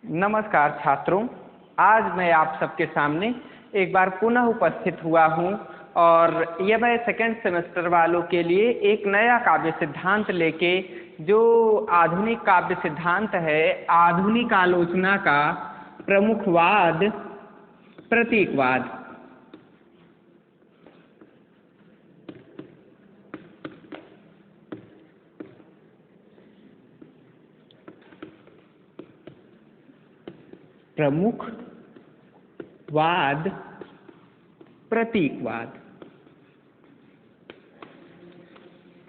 नमस्कार छात्रों, आज मैं आप सबके सामने एक बार पुनः उपस्थित हुआ हूँ और यह मैं सेकेंड सेमेस्टर वालों के लिए एक नया काव्य सिद्धांत लेके, जो आधुनिक काव्य सिद्धांत है, आधुनिक आलोचना का प्रमुखवाद प्रतीकवाद। प्रमुखवाद प्रतीकवाद।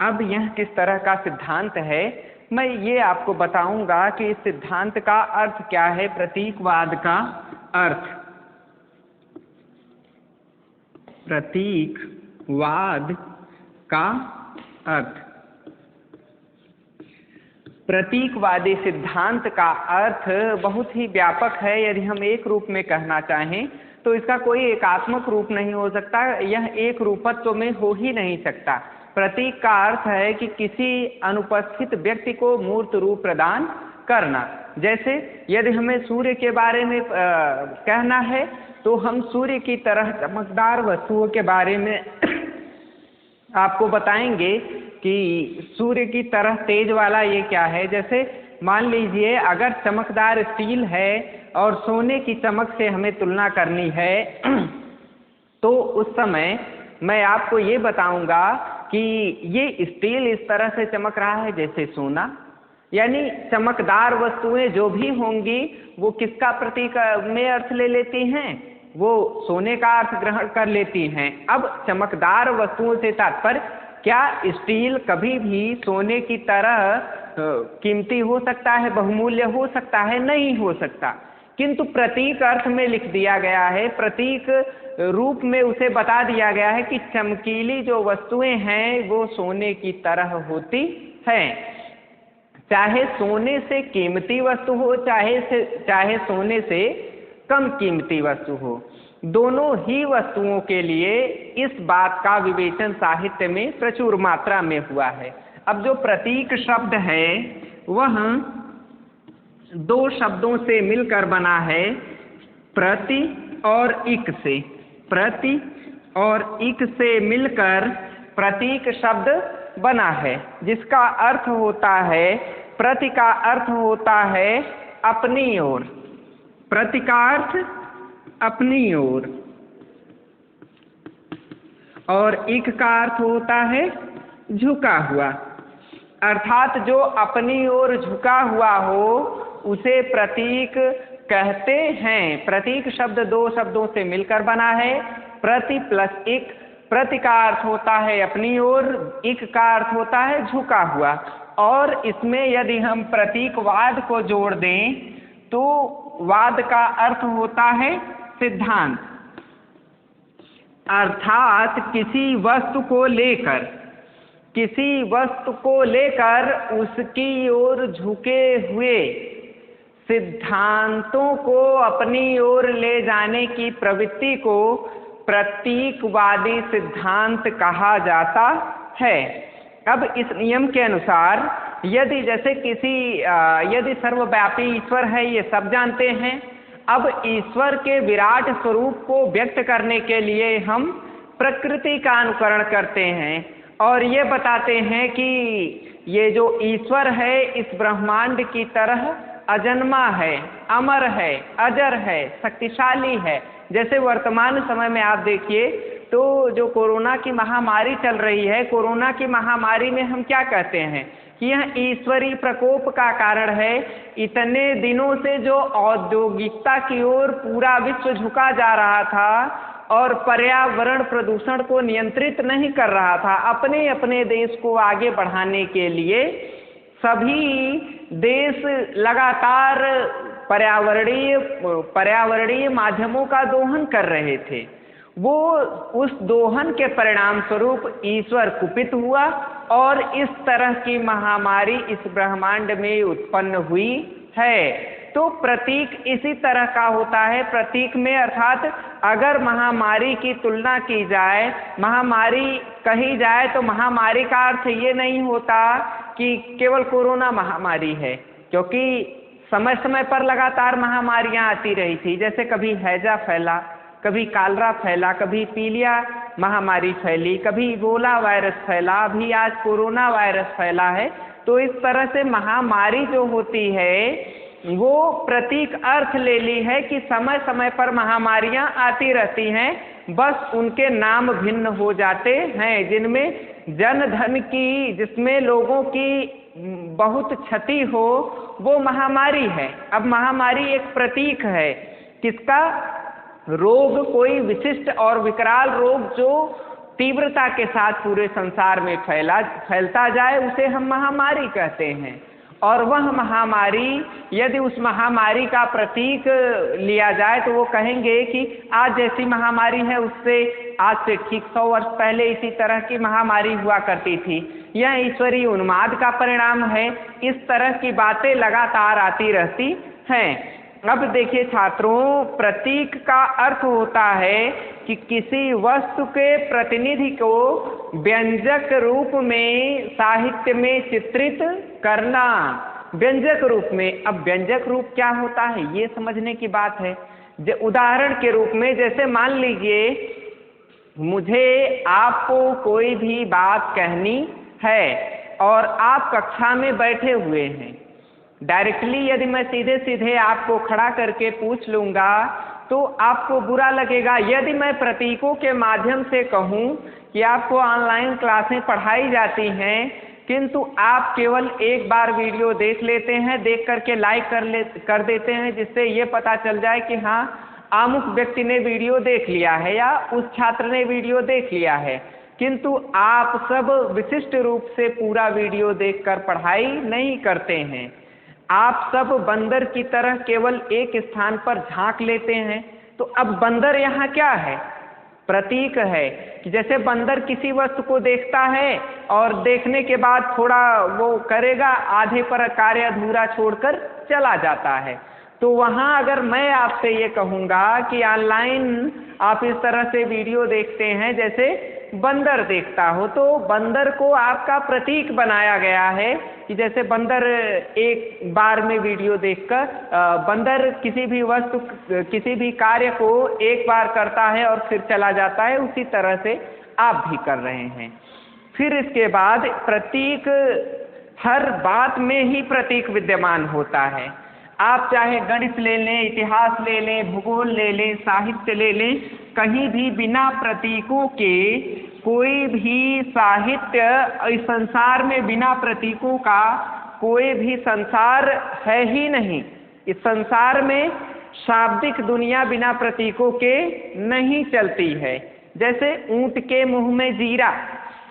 अब यह किस तरह का सिद्धांत है, मैं ये आपको बताऊंगा कि इस सिद्धांत का अर्थ क्या है। प्रतीकवाद का अर्थ, प्रतीकवाद का अर्थ, प्रतीकवादी सिद्धांत का अर्थ बहुत ही व्यापक है। यदि हम एक रूप में कहना चाहें तो इसका कोई एकात्मक रूप नहीं हो सकता, यह एक रूपत्व में हो ही नहीं सकता। प्रतीक का अर्थ है कि किसी अनुपस्थित व्यक्ति को मूर्त रूप प्रदान करना। जैसे यदि हमें सूर्य के बारे में कहना है तो हम सूर्य की तरह चमकदार वस्तुओं के बारे में आपको बताएंगे कि सूर्य की तरह तेज वाला ये क्या है। जैसे मान लीजिए अगर चमकदार स्टील है और सोने की चमक से हमें तुलना करनी है तो उस समय मैं आपको ये बताऊंगा कि ये स्टील इस तरह से चमक रहा है जैसे सोना। यानी चमकदार वस्तुएं जो भी होंगी वो किसका प्रतीक में अर्थ ले लेती हैं, वो सोने का अर्थ ग्रहण कर लेती हैं। अब चमकदार वस्तुओं से तात्पर्य, क्या स्टील कभी भी सोने की तरह कीमती हो सकता है, बहुमूल्य हो सकता है? नहीं हो सकता। किंतु प्रतीक अर्थ में लिख दिया गया है, प्रतीक रूप में उसे बता दिया गया है कि चमकीली जो वस्तुएं हैं वो सोने की तरह होती हैं। चाहे सोने से कीमती वस्तु हो, चाहे सोने से कम कीमती वस्तु हो, दोनों ही वस्तुओं के लिए इस बात का विवेचन साहित्य में प्रचुर मात्रा में हुआ है। अब जो प्रतीक शब्द है वह दो शब्दों से मिलकर बना है, प्रति और इक से। प्रति और इक से मिलकर प्रतीक शब्द बना है, जिसका अर्थ होता है, प्रति का अर्थ होता है अपनी ओर, प्रति का अर्थ अपनी ओर, और इक का अर्थ होता है झुका हुआ। अर्थात जो अपनी ओर झुका हुआ हो उसे प्रतीक कहते हैं। प्रतीक शब्द दो शब्दों से मिलकर बना है, प्रति प्लस इक। प्रति का अर्थ होता है अपनी ओर, इक का अर्थ होता है झुका हुआ। और इसमें यदि हम प्रतीकवाद को जोड़ दें तो वाद का अर्थ होता है सिद्धांत, अर्थात किसी वस्तु को लेकर उसकी ओर झुके हुए सिद्धांतों को अपनी ओर ले जाने की प्रवृत्ति को प्रतीकवादी सिद्धांत कहा जाता है। अब इस नियम के अनुसार यदि जैसे यदि सर्वव्यापी ईश्वर है, ये सब जानते हैं। अब ईश्वर के विराट स्वरूप को व्यक्त करने के लिए हम प्रकृति का अनुकरण करते हैं और ये बताते हैं कि ये जो ईश्वर है इस ब्रह्मांड की तरह अजन्मा है, अमर है, अजर है, शक्तिशाली है। जैसे वर्तमान समय में आप देखिए तो जो कोरोना की महामारी चल रही है, कोरोना की महामारी में हम क्या कहते हैं कि यह ईश्वरीय प्रकोप का कारण है। इतने दिनों से जो औद्योगिकता की ओर पूरा विश्व झुका जा रहा था और पर्यावरण प्रदूषण को नियंत्रित नहीं कर रहा था, अपने अपने देश को आगे बढ़ाने के लिए सभी देश लगातार पर्यावरणीय माध्यमों का दोहन कर रहे थे। वो उस दोहन के परिणाम स्वरूप ईश्वर कुपित हुआ और इस तरह की महामारी इस ब्रह्मांड में उत्पन्न हुई है। तो प्रतीक इसी तरह का होता है। प्रतीक में अर्थात अगर महामारी की तुलना की जाए, महामारी कही जाए तो महामारी का अर्थ ये नहीं होता कि केवल कोरोना महामारी है, क्योंकि समय समय पर लगातार महामारियां आती रही थी, जैसे कभी हैजा फैला, कभी कालरा फैला, कभी पीलिया महामारी फैली, कभी इबोला वायरस फैला, अभी आज कोरोना वायरस फैला है। तो इस तरह से महामारी जो होती है वो प्रतीक अर्थ ले ली है कि समय समय पर महामारियां आती रहती हैं, बस उनके नाम भिन्न हो जाते हैं, जिनमें जन धन की, जिसमें लोगों की बहुत क्षति हो, वो महामारी है। अब महामारी एक प्रतीक है किसका? रोग, कोई विशिष्ट और विकराल रोग जो तीव्रता के साथ पूरे संसार में फैलता जाए, उसे हम महामारी कहते हैं। और वह महामारी, यदि उस महामारी का प्रतीक लिया जाए तो वो कहेंगे कि आज जैसी महामारी है उससे आज से ठीक 100 वर्ष पहले इसी तरह की महामारी हुआ करती थी। यह ईश्वरीय उन्माद का परिणाम है। इस तरह की बातें लगातार आती रहती हैं। अब देखिए छात्रों, प्रतीक का अर्थ होता है कि किसी वस्तु के प्रतिनिधि को व्यंजक रूप में साहित्य में चित्रित करना, व्यंजक रूप में। अब व्यंजक रूप क्या होता है ये समझने की बात है। उदाहरण के रूप में, जैसे मान लीजिए मुझे आपको कोई भी बात कहनी है और आप कक्षा में बैठे हुए हैं। डायरेक्टली यदि मैं सीधे सीधे आपको खड़ा करके पूछ लूँगा तो आपको बुरा लगेगा। यदि मैं प्रतीकों के माध्यम से कहूँ कि आपको ऑनलाइन क्लासें पढ़ाई जाती हैं, किंतु आप केवल एक बार वीडियो देख लेते हैं, देख करके लाइक कर देते हैं, जिससे ये पता चल जाए कि हाँ अमुक व्यक्ति ने वीडियो देख लिया है या उस छात्र ने वीडियो देख लिया है, किंतु आप सब विशिष्ट रूप से पूरा वीडियो देखकर पढ़ाई नहीं करते हैं। आप सब बंदर की तरह केवल एक स्थान पर झांक लेते हैं। तो अब बंदर यहाँ क्या है? प्रतीक है कि जैसे बंदर किसी वस्तु को देखता है और देखने के बाद थोड़ा वो करेगा, आधे पर कार्य अधूरा छोड़कर चला जाता है। तो वहाँ अगर मैं आपसे ये कहूँगा कि ऑनलाइन आप इस तरह से वीडियो देखते हैं जैसे बंदर देखता हो, तो बंदर को आपका प्रतीक बनाया गया है कि जैसे बंदर एक बार में वीडियो देखकर, बंदर किसी भी वस्तु, किसी भी कार्य को एक बार करता है और फिर चला जाता है, उसी तरह से आप भी कर रहे हैं। फिर इसके बाद प्रतीक, हर बात में ही प्रतीक विद्यमान होता है। आप चाहे गणित ले लें, इतिहास ले लें, भूगोल ले लें, साहित्य ले लें, कहीं भी बिना प्रतीकों के कोई भी साहित्य, इस संसार में बिना प्रतीकों का कोई भी संसार है ही नहीं। इस संसार में शाब्दिक दुनिया बिना प्रतीकों के नहीं चलती है। जैसे ऊंट के मुंह में जीरा,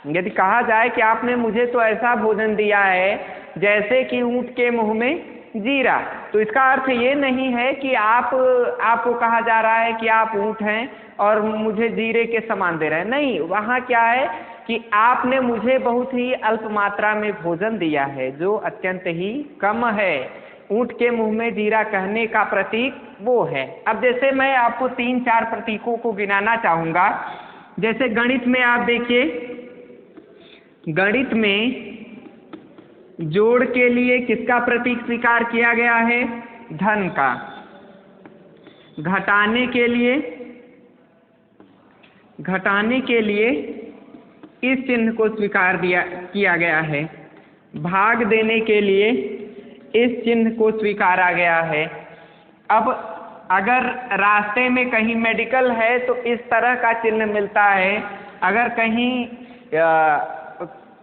यदि कहा जाए कि आपने मुझे तो ऐसा भोजन दिया है जैसे कि ऊंट के मुंह में जीरा, तो इसका अर्थ ये नहीं है कि आपको कहा जा रहा है कि आप ऊंट हैं और मुझे जीरे के समान दे रहे हैं। नहीं, वहाँ क्या है कि आपने मुझे बहुत ही अल्प मात्रा में भोजन दिया है जो अत्यंत ही कम है। ऊंट के मुंह में जीरा कहने का प्रतीक वो है। अब जैसे मैं आपको 3-4 प्रतीकों को गिनाना चाहूँगा। जैसे गणित में आप देखिए, गणित में जोड़ के लिए किसका प्रतीक स्वीकार किया गया है? धन का। घटाने के लिए इस चिन्ह को स्वीकार किया गया है। भाग देने के लिए इस चिन्ह को स्वीकारा गया है। अब अगर रास्ते में कहीं मेडिकल है तो इस तरह का चिन्ह मिलता है। अगर कहीं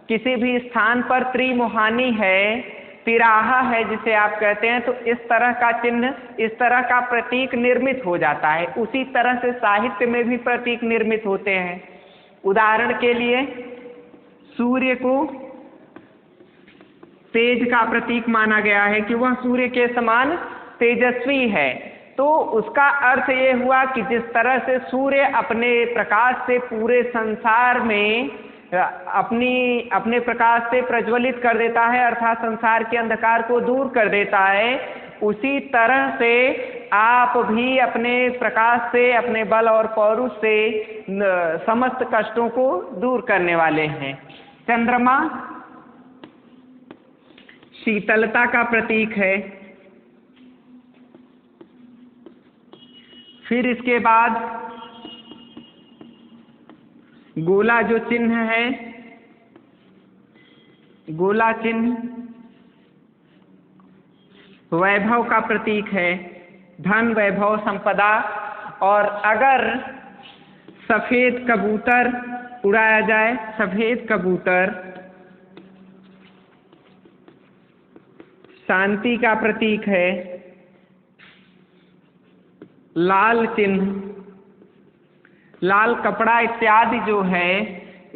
किसी भी स्थान पर त्रिमुहानी है, तिराहा है जिसे आप कहते हैं, तो इस तरह का चिन्ह, इस तरह का प्रतीक निर्मित हो जाता है। उसी तरह से साहित्य में भी प्रतीक निर्मित होते हैं। उदाहरण के लिए सूर्य को तेज का प्रतीक माना गया है कि वह सूर्य के समान तेजस्वी है। तो उसका अर्थ ये हुआ कि जिस तरह से सूर्य अपने प्रकाश से पूरे संसार में अपने प्रकाश से प्रज्वलित कर देता है, अर्थात संसार के अंधकार को दूर कर देता है, उसी तरह से आप भी अपने प्रकाश से, अपने बल और पौरुष से समस्त कष्टों को दूर करने वाले हैं। चंद्रमा शीतलता का प्रतीक है। फिर इसके बाद गोला जो चिन्ह है, गोला चिन्ह वैभव का प्रतीक है, धन वैभव संपदा। और अगर सफेद कबूतर उड़ाया जाए, सफेद कबूतर शांति का प्रतीक है। लाल चिन्ह, लाल कपड़ा इत्यादि जो है,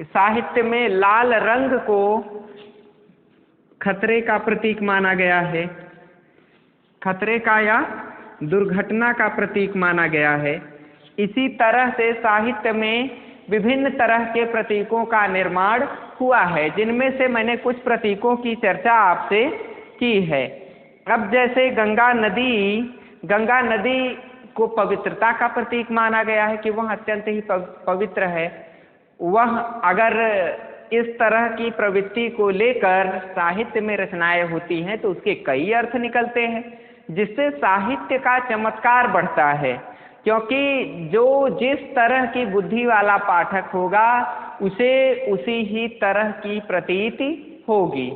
साहित्य में लाल रंग को खतरे का प्रतीक माना गया है, खतरे का या दुर्घटना का प्रतीक माना गया है। इसी तरह से साहित्य में विभिन्न तरह के प्रतीकों का निर्माण हुआ है, जिनमें से मैंने कुछ प्रतीकों की चर्चा आपसे की है। अब जैसे गंगा नदी को पवित्रता का प्रतीक माना गया है कि वह अत्यंत ही पवित्र है। वह अगर इस तरह की प्रवृत्ति को लेकर साहित्य में रचनाएं होती हैं तो उसके कई अर्थ निकलते हैं, जिससे साहित्य का चमत्कार बढ़ता है, क्योंकि जो जिस तरह की बुद्धि वाला पाठक होगा उसे उसी ही तरह की प्रतीति होगी।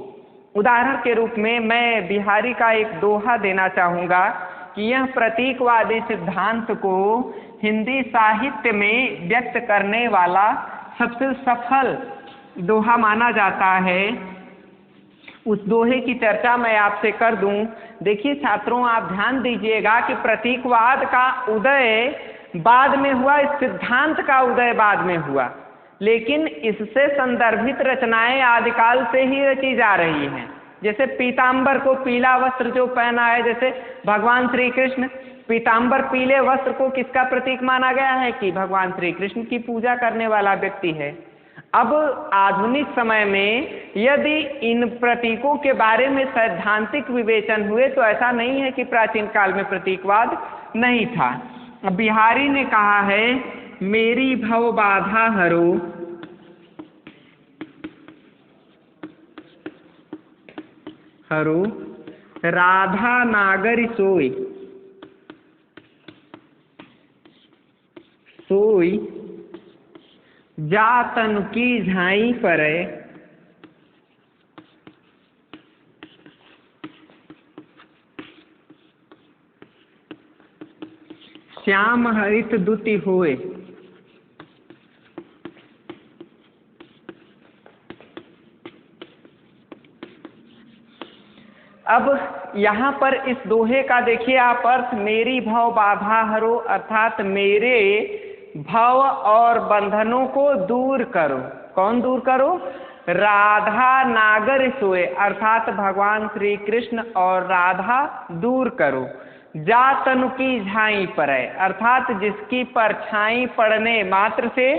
उदाहरण के रूप में मैं बिहारी का एक दोहा देना चाहूँगा कि यह प्रतीकवादी सिद्धांत को हिंदी साहित्य में व्यक्त करने वाला सबसे सफल दोहा माना जाता है। उस दोहे की चर्चा मैं आपसे कर दूं। देखिए छात्रों, आप ध्यान दीजिएगा कि प्रतीकवाद का उदय बाद में हुआ, इस सिद्धांत का उदय बाद में हुआ, लेकिन इससे संदर्भित रचनाएं आदिकाल से ही रची जा रही हैं। जैसे पीताम्बर को पीला वस्त्र जो पहना है, जैसे भगवान श्री कृष्ण, पीताम्बर पीले वस्त्र को किसका प्रतीक माना गया है कि भगवान श्री कृष्ण की पूजा करने वाला व्यक्ति है। अब आधुनिक समय में यदि इन प्रतीकों के बारे में सैद्धांतिक विवेचन हुए तो ऐसा नहीं है कि प्राचीन काल में प्रतीकवाद नहीं था। बिहारी ने कहा है, मेरी भव बाधा हरो, हरो राधा नागर सोई, सोई जा तनु की झाई परे, श्याम हरित दुति होए। अब यहाँ पर इस दोहे का देखिए आप अर्थ, मेरी भव बाधा हरो, अर्थात मेरे भव और बंधनों को दूर करो। कौन दूर करो? राधा नागर सोए, अर्थात भगवान श्री कृष्ण और राधा दूर करो। जा तनु की झाई पड़े, अर्थात जिसकी परछाई पड़ने मात्र से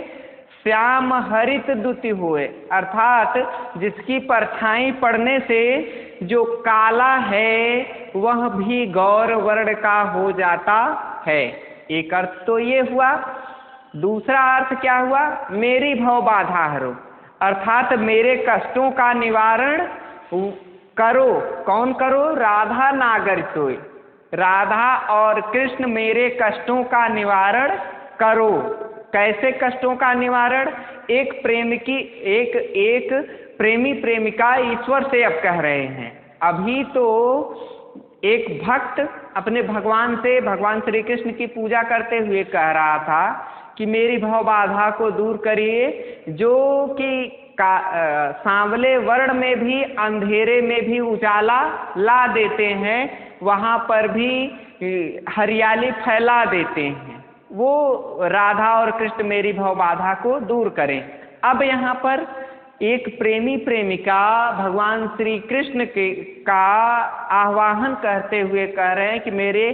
श्याम हरित दुति हुए, अर्थात जिसकी परछाई पड़ने से जो काला है वह भी गौर वर्ण का हो जाता है। एक अर्थ तो ये हुआ। दूसरा अर्थ क्या हुआ? मेरी भव बाधा हरो, अर्थात मेरे कष्टों का निवारण करो। कौन करो? राधा नागर सोए, राधा और कृष्ण मेरे कष्टों का निवारण करो। कैसे कष्टों का निवारण? एक प्रेमी प्रेमिका ईश्वर से अब कह रहे हैं। अभी तो एक भक्त अपने भगवान से, भगवान श्री कृष्ण की पूजा करते हुए कह रहा था कि मेरी भव बाधा को दूर करिए, जो कि सांवले वर्ण में भी अंधेरे में भी उजाला ला देते हैं, वहाँ पर भी हरियाली फैला देते हैं। वो राधा और कृष्ण मेरी भव बाधा को दूर करें। अब यहाँ पर एक प्रेमी प्रेमिका भगवान श्री कृष्ण का आह्वान करते हुए कह रहे हैं कि मेरे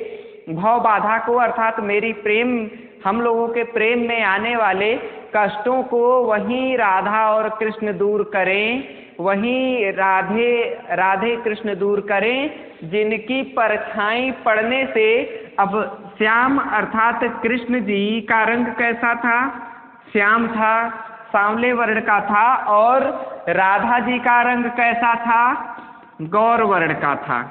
भव बाधा को, अर्थात मेरी प्रेम, हम लोगों के प्रेम में आने वाले कष्टों को वहीं राधा और कृष्ण दूर करें, वहीं राधे कृष्ण दूर करें, जिनकी परछाई पड़ने से। अब श्याम अर्थात कृष्ण जी का रंग कैसा था? श्याम था, सांवले वर्ण का था। और राधा जी का रंग कैसा था? गौर वर्ण का था।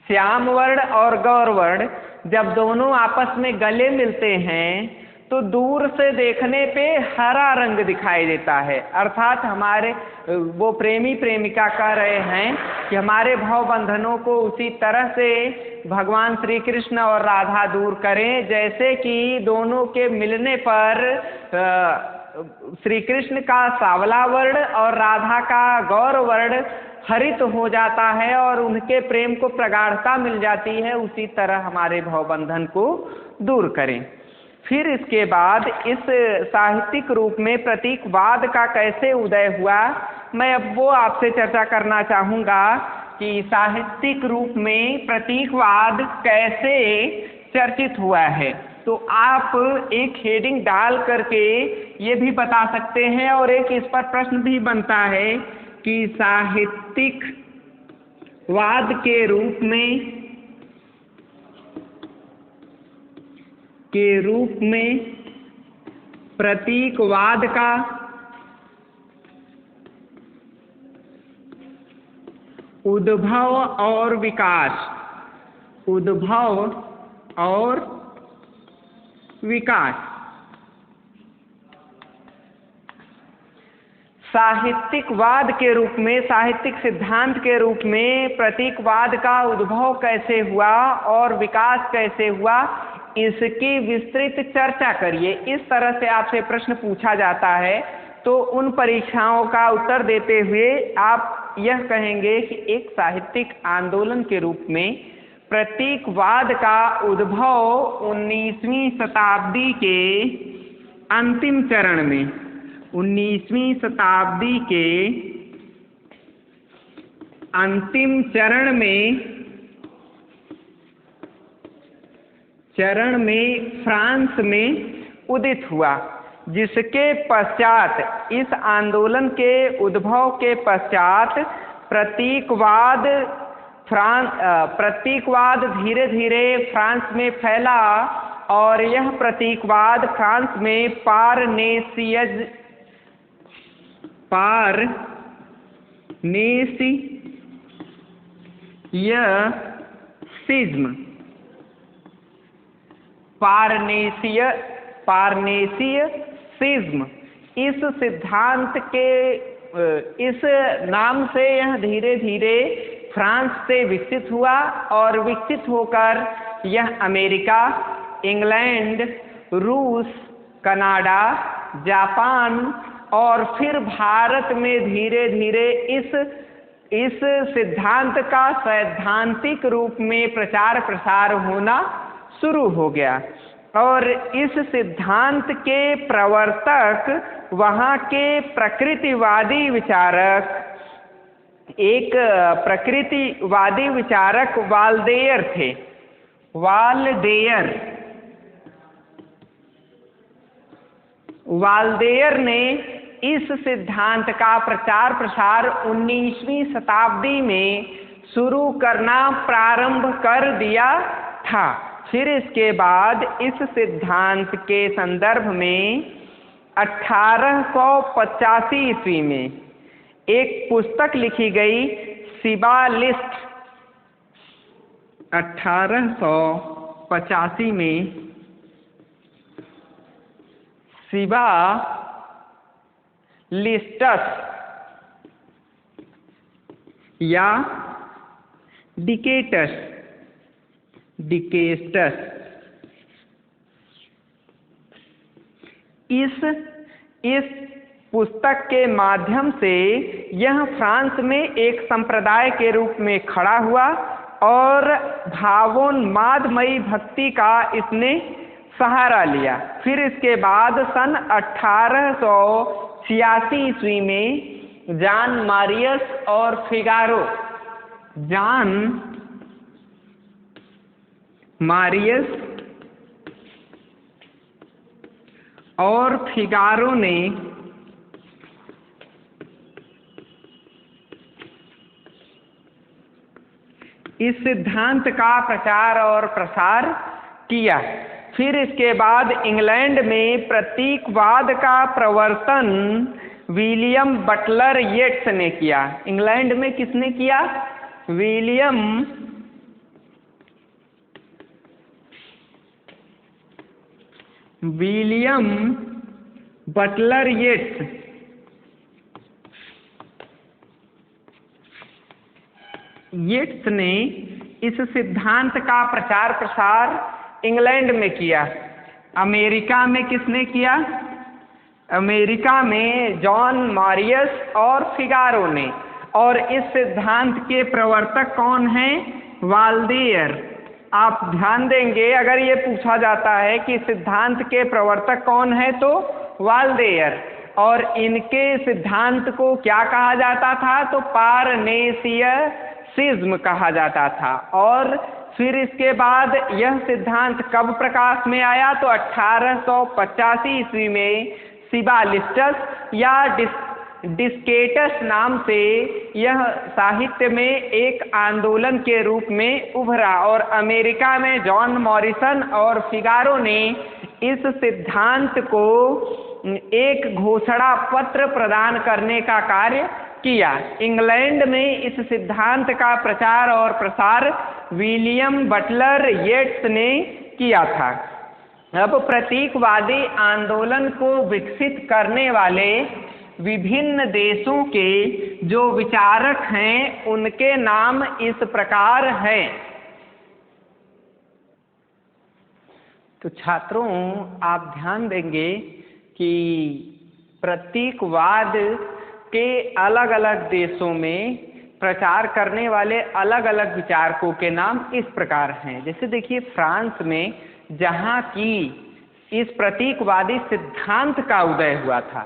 श्याम वर्ण और गौर वर्ण जब दोनों आपस में गले मिलते हैं तो दूर से देखने पे हरा रंग दिखाई देता है। अर्थात हमारे वो प्रेमी प्रेमिका कह रहे हैं कि हमारे भाव बंधनों को उसी तरह से भगवान श्री कृष्ण और राधा दूर करें जैसे कि दोनों के मिलने पर श्री कृष्ण का सांवला वर्ण और राधा का गौर वर्ण हरित हो जाता है और उनके प्रेम को प्रगाढ़ता मिल जाती है, उसी तरह हमारे भावबंधन को दूर करें। फिर इसके बाद इस साहित्यिक रूप में प्रतीकवाद का कैसे उदय हुआ, मैं अब वो आपसे चर्चा करना चाहूँगा कि साहित्यिक रूप में प्रतीकवाद कैसे चर्चित हुआ है। तो आप एक हेडिंग डाल करके ये भी बता सकते हैं और एक इस पर प्रश्न भी बनता है कि साहित्यिक वाद के रूप में प्रतीकवाद का उद्भव और विकास। साहित्यिकवाद के रूप में, साहित्यिक सिद्धांत के रूप में प्रतीकवाद का उद्भव कैसे हुआ और विकास कैसे हुआ, इसकी विस्तृत चर्चा करिए। इस तरह से आपसे प्रश्न पूछा जाता है तो उन परीक्षाओं का उत्तर देते हुए आप यह कहेंगे कि एक साहित्यिक आंदोलन के रूप में प्रतीकवाद का उद्भव 19वीं शताब्दी के अंतिम चरण में, 19वीं शताब्दी के अंतिम चरण में फ्रांस में उदित हुआ, जिसके पश्चात, इस आंदोलन के उद्भव के पश्चात प्रतीकवाद धीरे धीरे फ्रांस में फैला और यह प्रतीकवाद फ्रांस में पारनेसियसिज्म इस सिद्धांत के इस नाम से यह धीरे धीरे फ्रांस से विकसित हुआ और विकसित होकर यह अमेरिका, इंग्लैंड, रूस, कनाडा, जापान और फिर भारत में धीरे धीरे इस सिद्धांत का सैद्धांतिक रूप में प्रचार प्रसार होना शुरू हो गया। और इस सिद्धांत के प्रवर्तक वहाँ के प्रकृतिवादी विचारक, एक प्रकृतिवादी विचारक वाल्डेयर थे। वाल्डेयर ने इस सिद्धांत का प्रचार प्रसार 19वीं शताब्दी में शुरू करना प्रारंभ कर दिया था। फिर इसके बाद इस सिद्धांत के संदर्भ में 1885 ईस्वी में एक पुस्तक लिखी गई, सिबालिस्ट। 1885 में सिबालिस्टस या डिकेटस इस पुस्तक के माध्यम से यह फ्रांस में एक संप्रदाय के रूप में खड़ा हुआ और भावोन्मादमयी भक्ति का इसने सहारा लिया। फिर इसके बाद सन 1886 ईस्वी में जॉन मारियस और फिगारो ने इस सिद्धांत का प्रचार और प्रसार किया। फिर इसके बाद इंग्लैंड में प्रतीकवाद का प्रवर्तन विलियम बटलर येट्स ने किया। इंग्लैंड में किसने किया? विलियम विलियम बटलर येट्स ने इस सिद्धांत का प्रचार प्रसार इंग्लैंड में किया। अमेरिका में किसने किया? अमेरिका में जॉन मॉरिस और फिगारो ने। और इस सिद्धांत के प्रवर्तक कौन हैं? वाल्देयर। आप ध्यान देंगे, अगर ये पूछा जाता है कि सिद्धांत के प्रवर्तक कौन है तो वाल्देयर। और इनके सिद्धांत को क्या कहा जाता था? तो पारनेसियसिज्म कहा जाता था। और फिर इसके बाद यह सिद्धांत कब प्रकाश में आया? तो 1885 ईस्वी में सिबालिस्टस या डिस्केटस नाम से यह साहित्य में एक आंदोलन के रूप में उभरा। और अमेरिका में जॉन मॉरिसन और फिगारो ने इस सिद्धांत को एक घोषणा पत्र प्रदान करने का कार्य किया। इंग्लैंड में इस सिद्धांत का प्रचार और प्रसार विलियम बटलर येट्स ने किया था। अब प्रतीकवादी आंदोलन को विकसित करने वाले विभिन्न देशों के जो विचारक हैं उनके नाम इस प्रकार हैं। तो छात्रों, आप ध्यान देंगे कि प्रतीकवाद के अलग अलग देशों में प्रचार करने वाले अलग अलग विचारकों के नाम इस प्रकार हैं। जैसे देखिए, फ्रांस में जहाँ की इस प्रतीकवादी सिद्धांत का उदय हुआ था।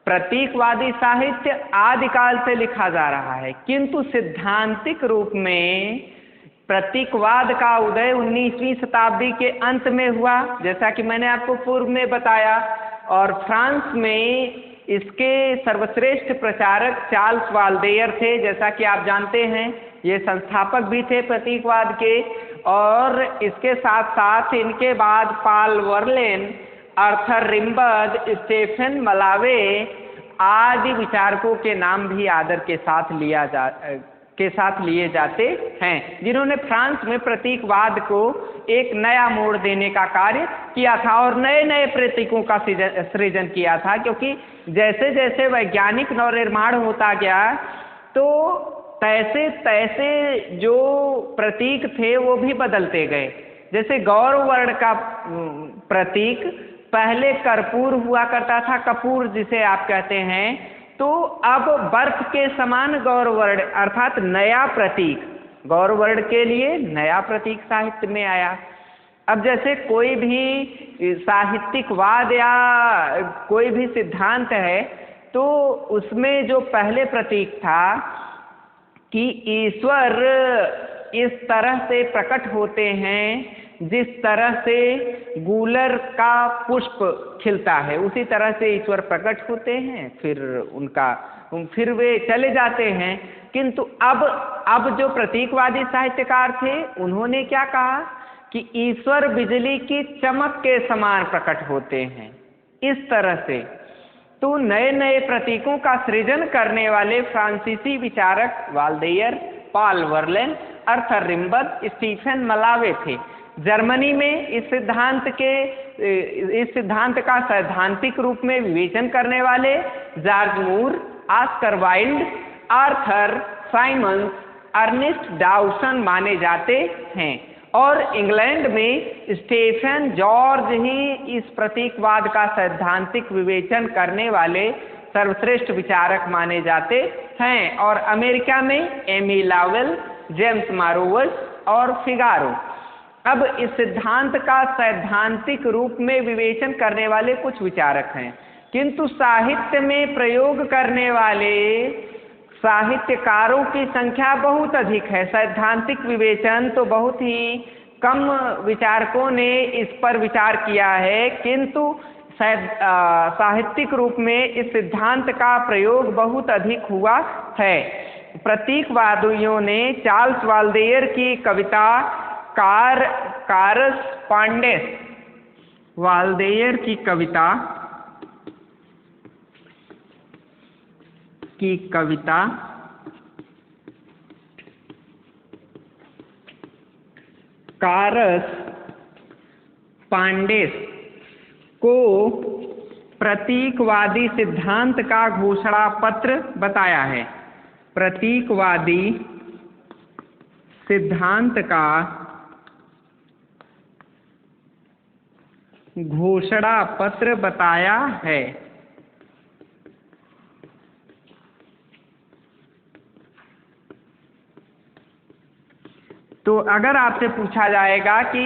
प्रतीकवादी साहित्य आदिकाल से लिखा जा रहा है, किंतु सिद्धांतिक रूप में प्रतीकवाद का उदय 19वीं शताब्दी के अंत में हुआ, जैसा कि मैंने आपको पूर्व में बताया। और फ्रांस में इसके सर्वश्रेष्ठ प्रचारक चार्ल्स वाल्देयर थे, जैसा कि आप जानते हैं। ये संस्थापक भी थे प्रतीकवाद के। और इसके साथ साथ इनके बाद पॉल वर्लेन, आर्थर रिम्बाउड, स्टीफन मलावे आदि विचारकों के नाम भी आदर के साथ लिए जाते हैं, जिन्होंने फ्रांस में प्रतीकवाद को एक नया मोड़ देने का कार्य किया था और नए नए प्रतीकों का सृजन किया था। क्योंकि जैसे जैसे वैज्ञानिक नवनिर्माण होता गया तो तैसे तैसे जो प्रतीक थे वो भी बदलते गए। जैसे गौरवर्ण का प्रतीक पहले कर्पूर हुआ करता था, कपूर जिसे आप कहते हैं, तो अब बर्फ के समान गौरवर्ण अर्थात नया प्रतीक, गौरवर्ण के लिए नया प्रतीक साहित्य में आया। अब जैसे कोई भी साहित्यिकवाद या कोई भी सिद्धांत है तो उसमें जो पहले प्रतीक था कि ईश्वर इस तरह से प्रकट होते हैं जिस तरह से गूलर का पुष्प खिलता है, उसी तरह से ईश्वर प्रकट होते हैं, फिर वे चले जाते हैं। किंतु अब जो प्रतीकवादी साहित्यकार थे उन्होंने क्या कहा कि ईश्वर बिजली की चमक के समान प्रकट होते हैं, इस तरह से। तो नए नए प्रतीकों का सृजन करने वाले फ्रांसीसी विचारक वाल्देयर, पॉल वर्लेन, आर्थर रिम्बाउड, स्टीफन मलावे थे। जर्मनी में इस सिद्धांत का सैद्धांतिक रूप में विवेचन करने वाले George Moore, Oscar Wilde, Arthur Symons, Ernest Dowson माने जाते हैं। और इंग्लैंड में स्टीफन जॉर्ज ही इस प्रतीकवाद का सैद्धांतिक विवेचन करने वाले सर्वश्रेष्ठ विचारक माने जाते हैं। और अमेरिका में एमी लावेल, जेम्स मारोवस और फिगारो। अब इस सिद्धांत का सैद्धांतिक रूप में विवेचन करने वाले कुछ विचारक हैं, किंतु साहित्य में प्रयोग करने वाले साहित्यकारों की संख्या बहुत अधिक है। सैद्धांतिक विवेचन तो बहुत ही कम विचारकों ने इस पर विचार किया है, किंतु साहित्यिक रूप में इस सिद्धांत का प्रयोग बहुत अधिक हुआ है। प्रतीकवादियों ने चार्ल्स वाल्देयर की कविता कारस्पांडेंस, वाल्देयर की कविता कारस्पांडेंस को प्रतीकवादी सिद्धांत का घोषणा पत्र बताया है। प्रतीकवादी सिद्धांत का घोषणा पत्र बताया है। तो अगर आपसे पूछा जाएगा कि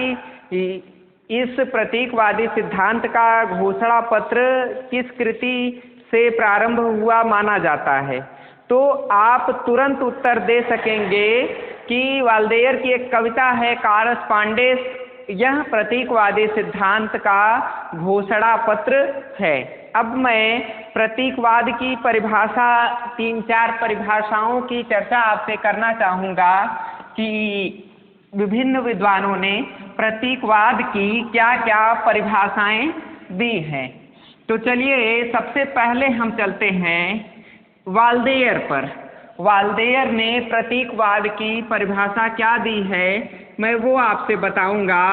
इस प्रतीकवादी सिद्धांत का घोषणा पत्र किस कृति से प्रारंभ हुआ माना जाता है, तो आप तुरंत उत्तर दे सकेंगे कि वाल्देयर की एक कविता है कॉरस्पॉन्डेंस, यह प्रतीकवादी सिद्धांत का घोषणा पत्र है। अब मैं प्रतीकवाद की परिभाषा, 3-4 परिभाषाओं की चर्चा आपसे करना चाहूँगा कि विभिन्न विद्वानों ने प्रतीकवाद की क्या क्या परिभाषाएं दी हैं। तो चलिए सबसे पहले हम चलते हैं वाल्देयर पर। वाल्देयर ने प्रतीकवाद की परिभाषा क्या दी है, मैं वो आपसे बताऊंगा।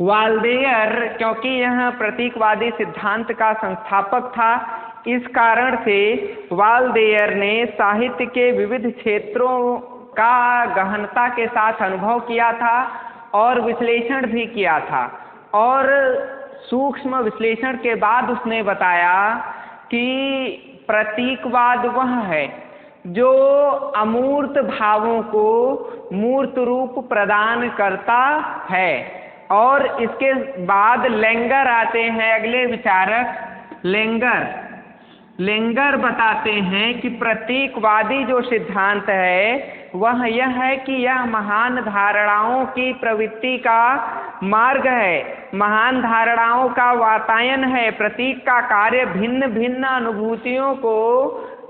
वाल्देयर क्योंकि यह प्रतीकवादी सिद्धांत का संस्थापक था, इस कारण से वाल्देयर ने साहित्य के विविध क्षेत्रों का गहनता के साथ अनुभव किया था और विश्लेषण भी किया था, और सूक्ष्म विश्लेषण के बाद उसने बताया कि प्रतीकवाद वह है जो अमूर्त भावों को मूर्त रूप प्रदान करता है। और इसके बाद लेंगर आते हैं, अगले विचारक लेंगर बताते हैं कि प्रतीकवादी जो सिद्धांत है वह यह है कि यह महान धारणाओं की प्रवृत्ति का मार्ग है, महान धारणाओं का वातायन है। प्रतीक का कार्य भिन्न भिन्न अनुभूतियों को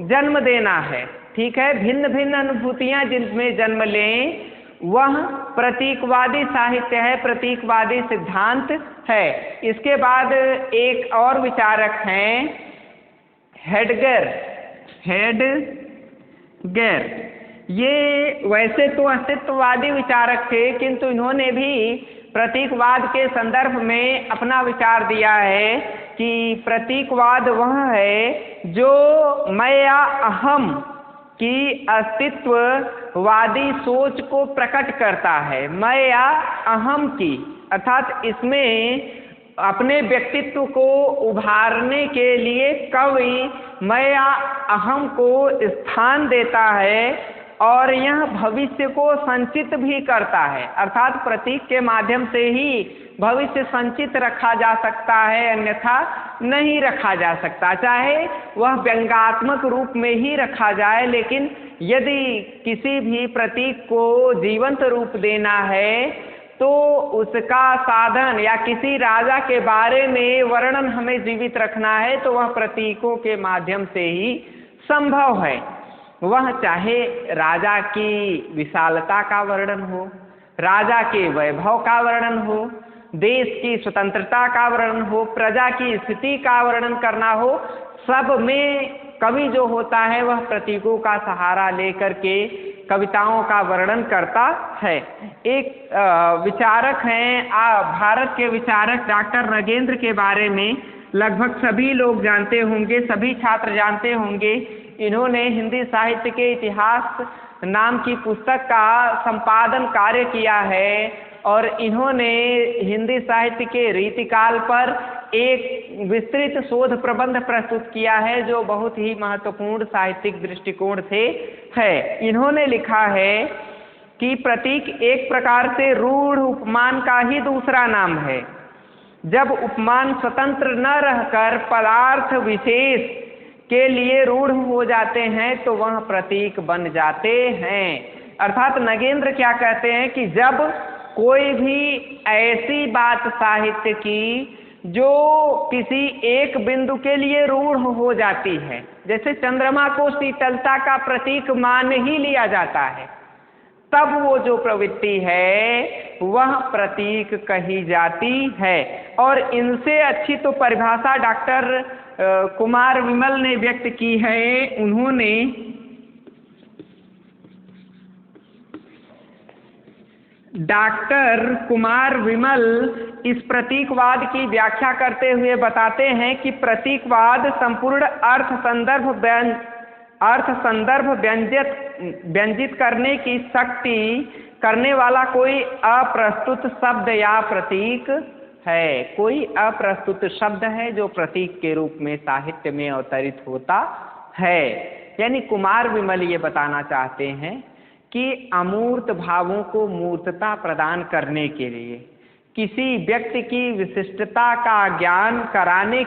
जन्म देना है, ठीक है, भिन्न भिन्न अनुभूतियां जिनमें जन्म लें वह प्रतीकवादी साहित्य है, प्रतीकवादी सिद्धांत है। इसके बाद एक और विचारक हैं हेडगर। ये वैसे तो अस्तित्ववादी विचारक थे, किंतु इन्होंने भी प्रतीकवाद के संदर्भ में अपना विचार दिया है कि प्रतीकवाद वह है जो मैं या अहम की अस्तित्ववादी सोच को प्रकट करता है। मैं या अहम की, अर्थात इसमें अपने व्यक्तित्व को उभारने के लिए कवि मैं या अहम को स्थान देता है और यह भविष्य को संचित भी करता है, अर्थात प्रतीक के माध्यम से ही भविष्य संचित रखा जा सकता है, अन्यथा नहीं रखा जा सकता। चाहे वह व्यंग्यात्मक रूप में ही रखा जाए, लेकिन यदि किसी भी प्रतीक को जीवंत रूप देना है तो उसका साधन या किसी राजा के बारे में वर्णन हमें जीवित रखना है तो वह प्रतीकों के माध्यम से ही संभव है। वह चाहे राजा की विशालता का वर्णन हो, राजा के वैभव का वर्णन हो, देश की स्वतंत्रता का वर्णन हो, प्रजा की स्थिति का वर्णन करना हो, सब में कवि जो होता है वह प्रतीकों का सहारा लेकर के कविताओं का वर्णन करता है। एक विचारक हैं, भारत के विचारक डॉक्टर नगेंद्र के बारे में लगभग सभी लोग जानते होंगे, सभी छात्र जानते होंगे। इन्होंने हिंदी साहित्य के इतिहास नाम की पुस्तक का संपादन कार्य किया है और इन्होंने हिंदी साहित्य के रीतिकाल पर एक विस्तृत शोध प्रबंध प्रस्तुत किया है जो बहुत ही महत्वपूर्ण साहित्यिक दृष्टिकोण से है। इन्होंने लिखा है कि प्रतीक एक प्रकार से रूढ़ उपमान का ही दूसरा नाम है। जब उपमान स्वतंत्र न रहकर पदार्थ विशेष के लिए रूढ़ हो जाते हैं तो वह प्रतीक बन जाते हैं। अर्थात नगेंद्र क्या कहते हैं कि जब कोई भी ऐसी बात साहित्य की जो किसी एक बिंदु के लिए रूढ़ हो जाती है, जैसे चंद्रमा को शीतलता का प्रतीक मान ही लिया जाता है, तब वो जो प्रवृत्ति है वह प्रतीक कही जाती है। और इनसे अच्छी तो परिभाषा डॉक्टर कुमार विमल ने व्यक्त की है। उन्होंने डॉक्टर कुमार विमल इस प्रतीकवाद की व्याख्या करते हुए बताते हैं कि प्रतीकवाद संपूर्ण अर्थ संदर्भ व्यंजित करने की शक्ति करने वाला कोई अप्रस्तुत शब्द या प्रतीक है। कोई अप्रस्तुत शब्द है जो प्रतीक के रूप में साहित्य में अवतरित होता है। यानी कुमार विमल ये बताना चाहते हैं कि अमूर्त भावों को मूर्तता प्रदान करने के लिए, किसी व्यक्ति की विशिष्टता का ज्ञान कराने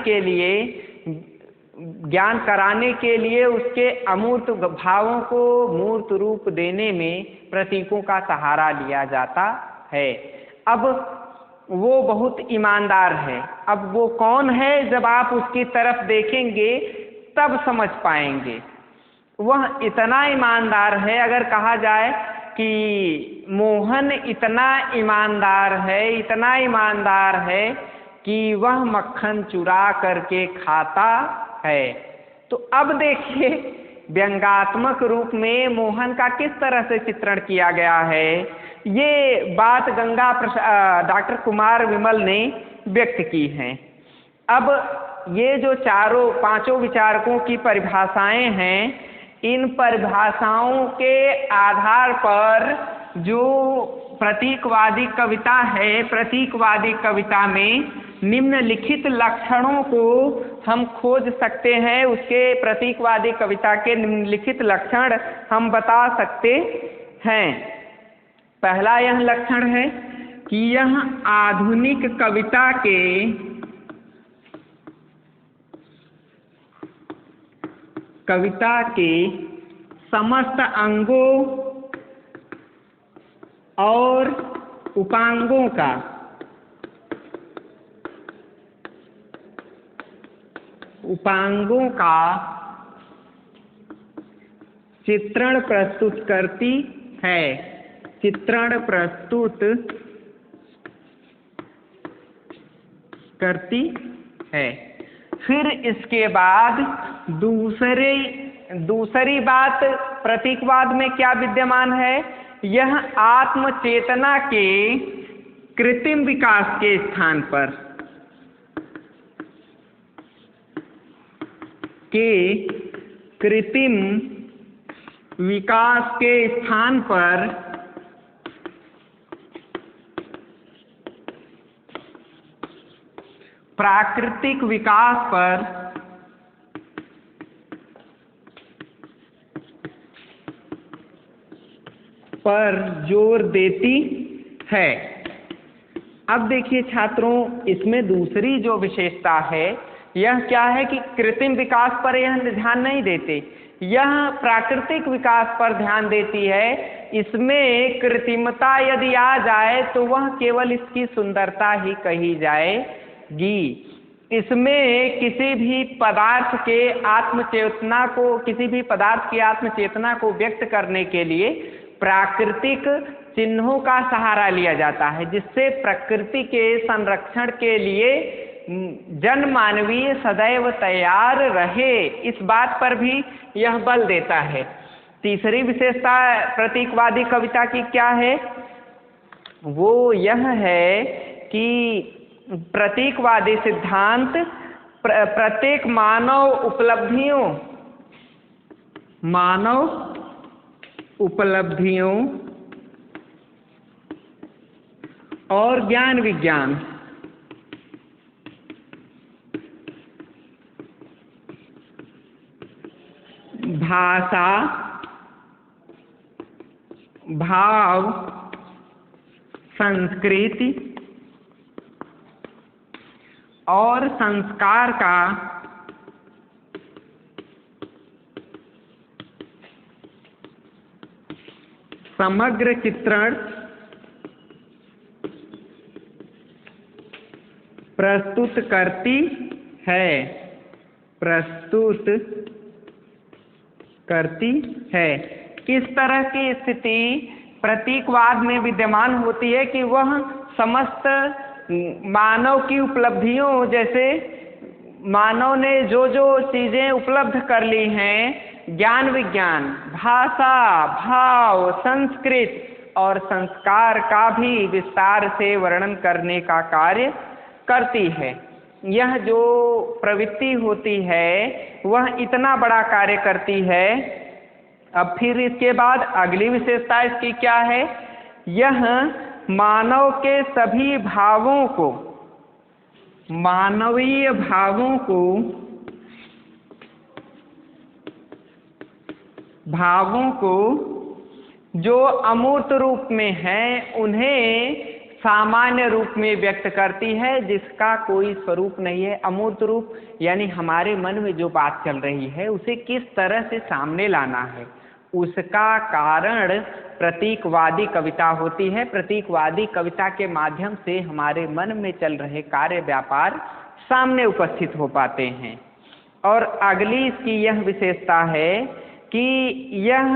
के लिए उसके अमूर्त भावों को मूर्त रूप देने में प्रतीकों का सहारा लिया जाता है। अब वो बहुत ईमानदार है। अब वो कौन है, जब आप उसकी तरफ देखेंगे तब समझ पाएंगे। वह इतना ईमानदार है, अगर कहा जाए कि मोहन इतना ईमानदार है कि वह मक्खन चुरा करके खाता है। तो अब देखिए व्यंग्यात्मक रूप में मोहन का किस तरह से चित्रण किया गया है। ये बात डॉक्टर कुमार विमल ने व्यक्त की है। अब ये जो पांचों विचारकों की परिभाषाएं हैं, इन परिभाषाओं के आधार पर जो प्रतीकवादी कविता है, प्रतीकवादी कविता में निम्नलिखित लक्षणों को हम खोज सकते हैं। उसके प्रतीकवादी कविता के निम्नलिखित लक्षण हम बता सकते हैं। पहला यह लक्षण है कि यह आधुनिक कविता के समस्त अंगों और उपांगों का चित्रण प्रस्तुत करती है। फिर इसके बाद दूसरी बात प्रतीकवाद में क्या विद्यमान है, यह आत्मचेतना के कृत्रिम विकास के स्थान पर प्राकृतिक विकास पर जोर देती है। अब देखिए छात्रों, इसमें दूसरी जो विशेषता है यह क्या है कि कृत्रिम विकास पर यह ध्यान नहीं देते, यह प्राकृतिक विकास पर ध्यान देती है। इसमें कृत्रिमता यदि आ जाए तो वह केवल इसकी सुंदरता ही कही जाएगी। इसमें किसी भी पदार्थ की आत्मचेतना को व्यक्त करने के लिए प्राकृतिक चिन्हों का सहारा लिया जाता है, जिससे प्रकृति के संरक्षण के लिए जनमानवीय सदैव तैयार रहे। इस बात पर भी यह बल देता है। तीसरी विशेषता प्रतीकवादी कविता की क्या है, वो यह है कि प्रतीकवादी सिद्धांत प्रत्येक मानव उपलब्धियों और ज्ञान विज्ञान भाषा, भाव, संस्कृति और संस्कार का समग्र चित्रण प्रस्तुत करती है। किस तरह की स्थिति प्रतीकवाद में विद्यमान होती है कि वह समस्त मानव की उपलब्धियों, जैसे मानव ने जो जो चीजें उपलब्ध कर ली हैं, ज्ञान विज्ञान, भाषा, भाव, संस्कृत और संस्कार का भी विस्तार से वर्णन करने का कार्य करती है। यह जो प्रवृत्ति होती है वह इतना बड़ा कार्य करती है। अब फिर इसके बाद अगली विशेषता इसकी क्या है? यह मानव के सभी भावों को, मानवीय भावों को जो अमूर्त रूप में है उन्हें सामान्य रूप में व्यक्त करती है, जिसका कोई स्वरूप नहीं है। अमूर्त रूप यानी हमारे मन में जो बात चल रही है उसे किस तरह से सामने लाना है, उसका कारण प्रतीकवादी कविता होती है। प्रतीकवादी कविता के माध्यम से हमारे मन में चल रहे कार्य व्यापार सामने उपस्थित हो पाते हैं। और अगली इसकी यह विशेषता है कि यह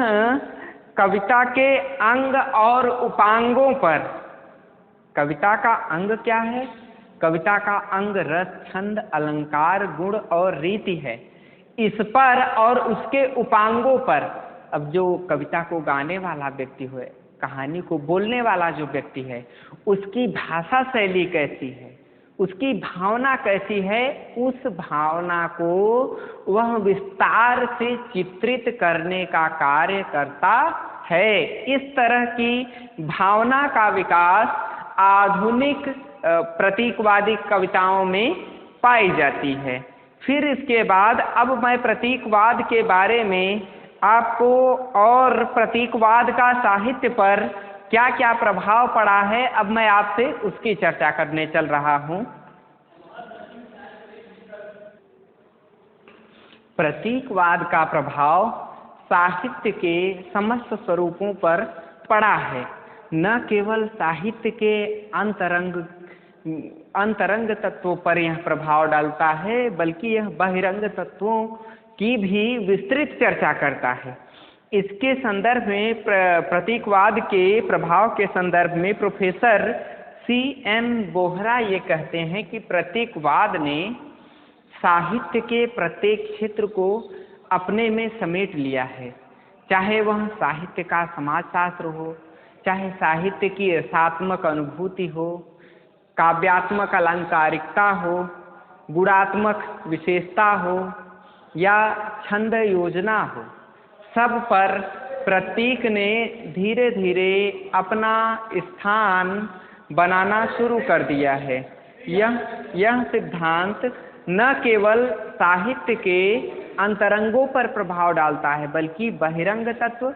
कविता के अंग और उपांगों पर, कविता का अंग क्या है? कविता का अंग रस, छंद, अलंकार, गुण और रीति है। इस पर और उसके उपांगों पर, अब जो कविता को गाने वाला व्यक्ति है, कहानी को बोलने वाला जो व्यक्ति है, उसकी भाषा शैली कैसी है, उसकी भावना कैसी है, उस भावना को वह विस्तार से चित्रित करने का कार्य करता है। इस तरह की भावना का विकास आधुनिक प्रतीकवादी कविताओं में पाई जाती है। फिर इसके बाद अब मैं प्रतीकवाद के बारे में आपको और प्रतीकवाद का साहित्य पर क्या क्या प्रभाव पड़ा है, अब मैं आपसे उसकी चर्चा करने चल रहा हूँ। प्रतीकवाद का प्रभाव साहित्य के समस्त स्वरूपों पर पड़ा है। न केवल साहित्य के अंतरंग तत्वों पर यह प्रभाव डालता है, बल्कि यह बहिरंग तत्वों की भी विस्तृत चर्चा करता है। इसके संदर्भ में प्रतीकवाद के प्रभाव के संदर्भ में प्रोफेसर C.M. बोहरा ये कहते हैं कि प्रतीकवाद ने साहित्य के प्रत्येक क्षेत्र को अपने में समेट लिया है, चाहे वह साहित्य का समाजशास्त्र हो, चाहे साहित्य की रसात्मक अनुभूति हो, काव्यात्मक अलंकारिकता हो, गुणात्मक विशेषता हो या छंद योजना हो, सब पर प्रतीक ने धीरे धीरे अपना स्थान बनाना शुरू कर दिया है। यह सिद्धांत न केवल साहित्य के अंतरंगों पर प्रभाव डालता है, बल्कि बहिरंग तत्व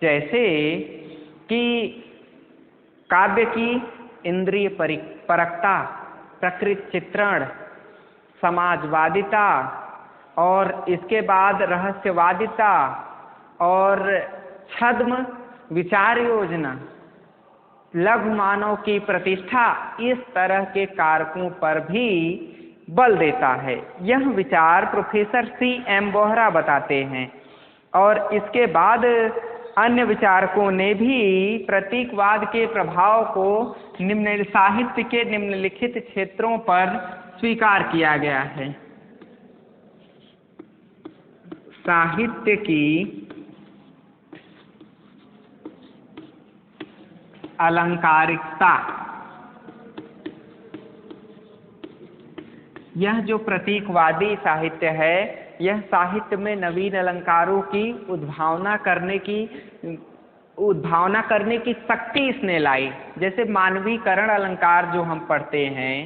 जैसे कि काव्य की इंद्रिय परकता, प्रकृति चित्रण, समाजवादिता और इसके बाद रहस्यवादिता और छद्म विचार योजना, लघु मानव की प्रतिष्ठा, इस तरह के कारकों पर भी बल देता है। यह विचार प्रोफेसर C.M. बोहरा बताते हैं। और इसके बाद अन्य विचारकों ने भी प्रतीकवाद के प्रभाव को साहित्य के निम्नलिखित क्षेत्रों पर स्वीकार किया गया है। साहित्य की अलंकारिकता, यह जो प्रतीकवादी साहित्य है, यह साहित्य में नवीन अलंकारों की उद्भावना करने की शक्ति इसने लाई। जैसे मानवीकरण अलंकार जो हम पढ़ते हैं,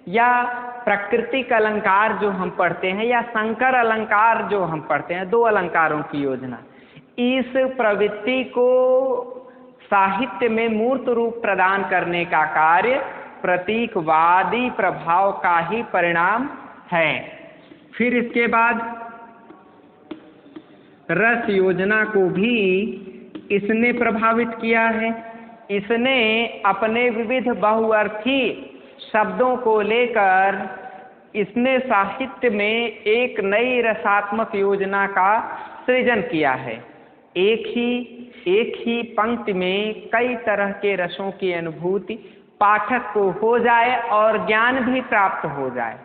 या प्राकृतिक अलंकार जो हम पढ़ते हैं, या संकर अलंकार जो हम पढ़ते हैं, दो अलंकारों की योजना, इस प्रवृत्ति को साहित्य में मूर्त रूप प्रदान करने का कार्य प्रतीकवादी प्रभाव का ही परिणाम है। फिर इसके बाद रस योजना को भी इसने प्रभावित किया है। इसने अपने विविध बहुअर्थी शब्दों को लेकर इसने साहित्य में एक नई रसात्मक योजना का सृजन किया है। एक ही पंक्ति में कई तरह के रसों की अनुभूति पाठक को हो जाए और ज्ञान भी प्राप्त हो जाए,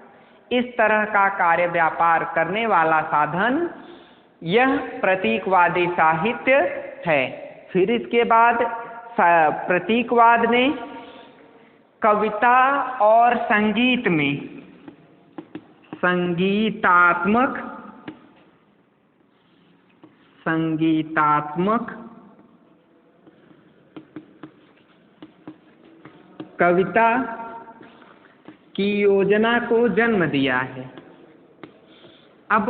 इस तरह का कार्य व्यापार करने वाला साधन यह प्रतीकवादी साहित्य है। फिर इसके बाद प्रतीकवाद ने कविता और संगीत में संगीतात्मक कविता की योजना को जन्म दिया है। अब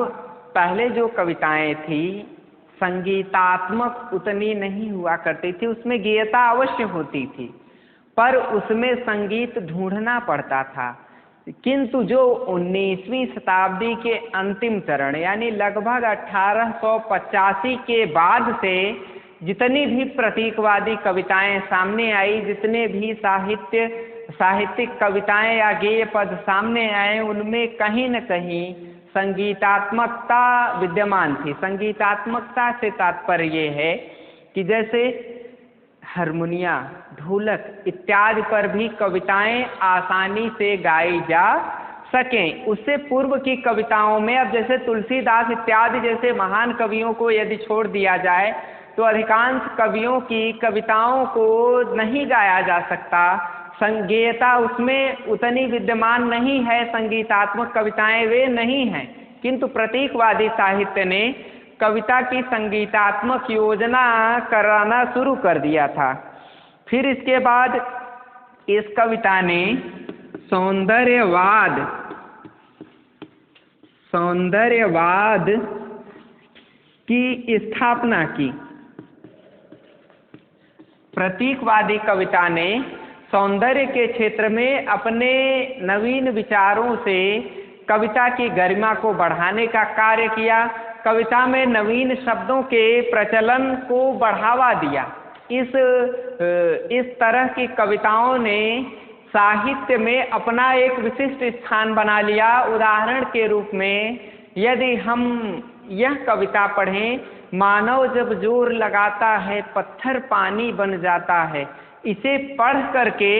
पहले जो कविताएं थी संगीतात्मक उतनी नहीं हुआ करती थी, उसमें गीयता अवश्य होती थी पर उसमें संगीत ढूंढना पड़ता था। किंतु जो 19वीं शताब्दी के अंतिम चरण यानी लगभग 1885 के बाद से जितनी भी प्रतीकवादी कविताएं सामने आई, जितने भी साहित्यिक कविताएं या गेय पद सामने आए, उनमें कहीं न कहीं संगीतात्मकता विद्यमान थी। संगीतात्मकता से तात्पर्य ये है कि जैसे हारमोनिया, ढोलक इत्यादि पर भी कविताएं आसानी से गाई जा सकें। उससे पूर्व की कविताओं में अब जैसे तुलसीदास इत्यादि जैसे महान कवियों को यदि छोड़ दिया जाए तो अधिकांश कवियों की कविताओं को नहीं गाया जा सकता। संगीयता उसमें उतनी विद्यमान नहीं है, संगीतात्मक कविताएं वे नहीं हैं। किंतु प्रतीकवादी साहित्य ने कविता की संगीतात्मक योजना कराना शुरू कर दिया था। फिर इसके बाद इस कविता ने सौंदर्यवाद की स्थापना की। प्रतीकवादी कविता ने सौंदर्य के क्षेत्र में अपने नवीन विचारों से कविता की गरिमा को बढ़ाने का कार्य किया। कविता में नवीन शब्दों के प्रचलन को बढ़ावा दिया। इस तरह की कविताओं ने साहित्य में अपना एक विशिष्ट स्थान बना लिया। उदाहरण के रूप में यदि हम यह कविता पढ़ें, मानव जब जोर लगाता है पत्थर पानी बन जाता है, इसे पढ़ करके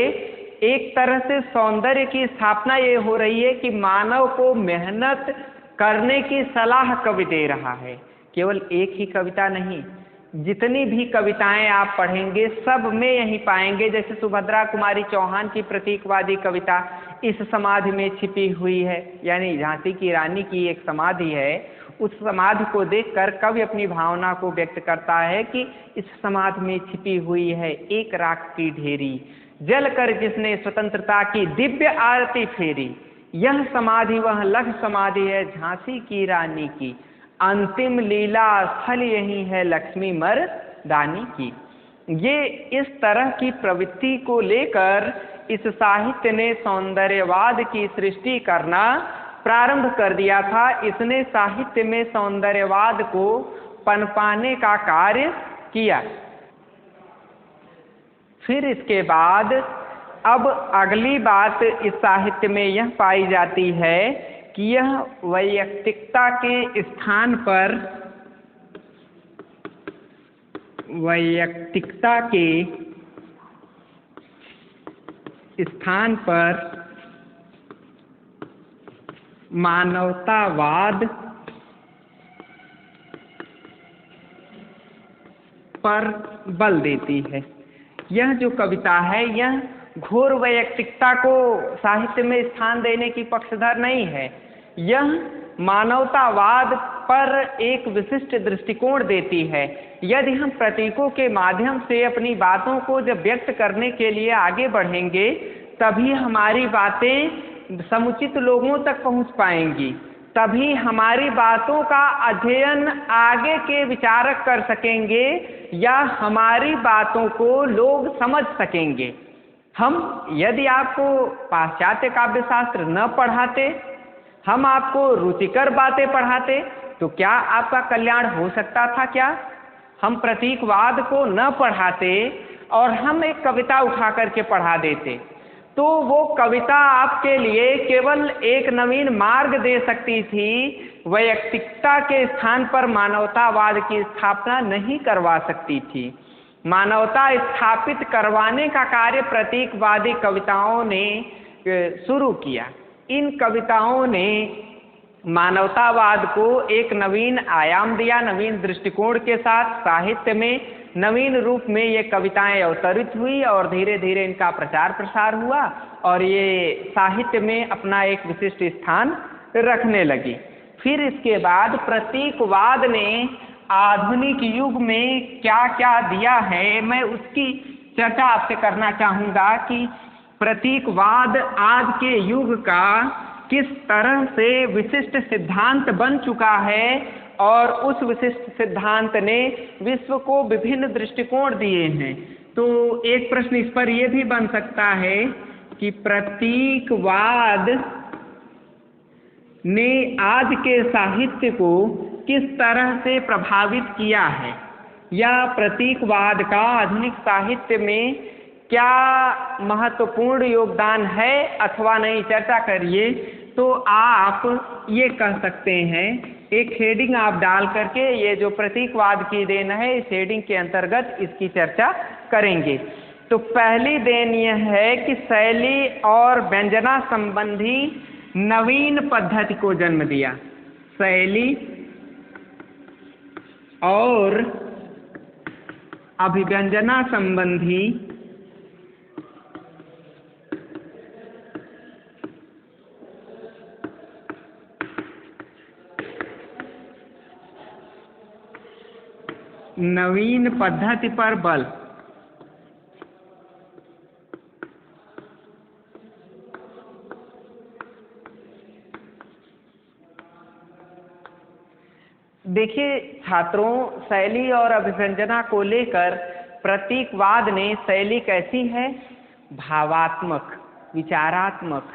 एक तरह से सौंदर्य की स्थापना ये हो रही है कि मानव को मेहनत करने की सलाह कवि दे रहा है। केवल एक ही कविता नहीं, जितनी भी कविताएं आप पढ़ेंगे सब में यही पाएंगे। जैसे सुभद्रा कुमारी चौहान की प्रतीकवादी कविता इस समाधि में छिपी हुई है, यानी झांसी की रानी की एक समाधि है। उस समाधि को देखकर कवि अपनी भावना को व्यक्त करता है कि इस समाधि में छिपी हुई है एक राख की ढेरी, जल कर जिसने स्वतंत्रता की दिव्य आरती फेरी। यह समाधि वह लख समाधि है झांसी की रानी की, अंतिम लीला स्थल यही है लक्ष्मी मर्दानी की। ये इस तरह की प्रवृत्ति को लेकर इस साहित्य ने सौंदर्यवाद की सृष्टि करना प्रारंभ कर दिया था। इसने साहित्य में सौंदर्यवाद को पनपाने का कार्य किया। फिर इसके बाद अब अगली बात इस साहित्य में यह पाई जाती है कि यह वैयक्तिकता के स्थान पर मानवतावाद पर बल देती है। यह जो कविता है यह घोर वैयक्तिकता को साहित्य में स्थान देने की पक्षधर नहीं है। यह मानवतावाद पर एक विशिष्ट दृष्टिकोण देती है। यदि हम प्रतीकों के माध्यम से अपनी बातों को जब व्यक्त करने के लिए आगे बढ़ेंगे तभी हमारी बातें समुचित लोगों तक पहुंच पाएंगी, तभी हमारी बातों का अध्ययन आगे के विचारक कर सकेंगे या हमारी बातों को लोग समझ सकेंगे। हम यदि आपको पाश्चात्य काव्यशास्त्र न पढ़ाते, हम आपको रुचिकर बातें पढ़ाते तो क्या आपका कल्याण हो सकता था? क्या हम प्रतीकवाद को न पढ़ाते और हम एक कविता उठा करके पढ़ा देते तो वो कविता आपके लिए केवल एक नवीन मार्ग दे सकती थी, वैयक्तिकता के स्थान पर मानवतावाद की स्थापना नहीं करवा सकती थी। मानवता स्थापित करवाने का कार्य प्रतीकवादी कविताओं ने शुरू किया। इन कविताओं ने मानवतावाद को एक नवीन आयाम दिया। नवीन दृष्टिकोण के साथ साहित्य में नवीन रूप में ये कविताएं अवतरित हुई और धीरे धीरे इनका प्रचार प्रसार हुआ और ये साहित्य में अपना एक विशिष्ट स्थान रखने लगी। फिर इसके बाद प्रतीकवाद ने आधुनिक युग में क्या क्या दिया है, मैं उसकी चर्चा आपसे करना चाहूँगा कि प्रतीकवाद आज के युग का किस तरह से विशिष्ट सिद्धांत बन चुका है और उस विशिष्ट सिद्धांत ने विश्व को विभिन्न दृष्टिकोण दिए हैं। तो एक प्रश्न इस पर यह भी बन सकता है कि प्रतीकवाद ने आज के साहित्य को किस तरह से प्रभावित किया है, या प्रतीकवाद का आधुनिक साहित्य में क्या महत्वपूर्ण योगदान है अथवा नहीं, चर्चा करिए। तो आप ये कह सकते हैं, एक हेडिंग आप डाल करके ये जो प्रतीकवाद की देन है इस हेडिंग के अंतर्गत इसकी चर्चा करेंगे। तो पहली देन यह है कि शैली और व्यंजना संबंधी नवीन पद्धति को जन्म दिया। शैली और अभिव्यंजना संबंधी नवीन पद्धति पर बल। देखिए छात्रों, शैली और अभिव्यंजना को लेकर प्रतीकवाद ने शैली कैसी है, भावात्मक, विचारात्मक,